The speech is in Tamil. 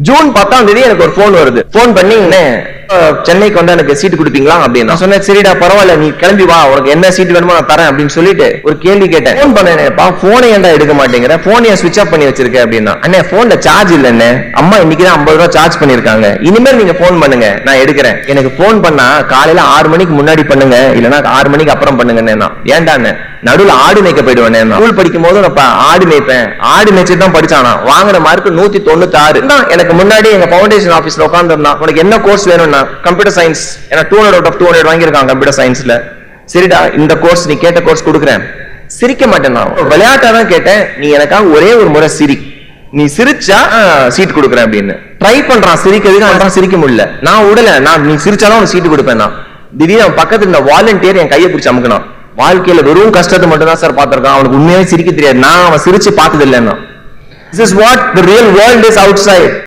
ஜூன் 10ஆம் தேதி எனக்கு ஒரு போன் வருது. போன் பண்ணி சென்னைக்கு வந்து எனக்கு சீட்டு கொடுப்பீங்களா அப்படின்னு. நான் சொன்னேன் சரிடா பரவாயில்ல நீ கிளம்பி வா, உனக்கு என்ன சீட் வேணுமோ நான் தரேன் அப்படின்னு சொல்லிட்டு ஒரு கேள்வி கேட்டேன். போன் பண்ணேன்ப்பா, போனை ஏன்டா எடுக்க மாட்டேங்கிற, போன் ஏன் சுவிட்ச் ஆஃப் பண்ணி வச்சிருக்க அப்படின்னா. அண்ணே போன்ல சார்ஜ் இல்லன்னு, அம்மா இன்னைக்குதான் 50 ரூபாய் சார்ஜ் பண்ணிருக்காங்க, இனிமேல் நீங்க போன் பண்ணுங்க நான் எடுக்கிறேன். எனக்கு போன் பண்ணா காலையில 6 மணிக்கு முன்னாடி பண்ணுங்க, இல்லன்னா 6 மணிக்கு அப்புறம் பண்ணுங்க. ஏன்டான்னு, நடுவில் ஆடு மேய்க்க போயிடுவேன். ஸ்கூல் படிக்கும் போது நான் ஆடு மேய்ப்பேன், ஆடு மேய்ச்சிட்டு தான் படிச்சானா. வாங்கின மார்க் 196. எனக்கு முன்னாடி எங்க பவுண்டேஷன் ஆபீஸ்ல உட்கார்ந்து இருந்தான். உனக்கு என்ன கோர்ஸ் வேணும்னா கம்ப்யூட்டர் சயின்ஸ், ஏன்னா 200 out of 200 வாங்கியிருக்காங்க கம்ப்யூட்டர் சயின்ஸ்ல. சரிடா இந்த கோர்ஸ் நீ கேட்ட கோர்ஸ் கொடுக்குறேன். சிரிக்க மாட்டேன், நான் விளையாட்டா தான் கேட்டேன். நீ எனக்காக ஒரே ஒரு முறை சிரி, நீ சிரிச்சா சீட் கொடுக்குறேன் அப்படின்னு. ட்ரை பண்றான் சிரிக்கிறதுக்கு, சிரிக்க முடியல. நான் விடல, நான் நீ சிரிச்சாலும் உனக்கு சீட்டு கொடுப்பேன். நான் திடீர்னு பக்கத்துல இந்த வாலண்டியர் என் கையை பிடிச்சி அமுக்கணும். வாழ்க்கையில வெறும் கஷ்டத்தை மட்டும் தான் சார் பார்த்திருக்கான், அவனுக்கு உண்மையாவே சிரிக்க தெரியாது. நான் அவன் சிரிச்சு பார்த்தது இல்லைன்னா. This is what the real world is outside.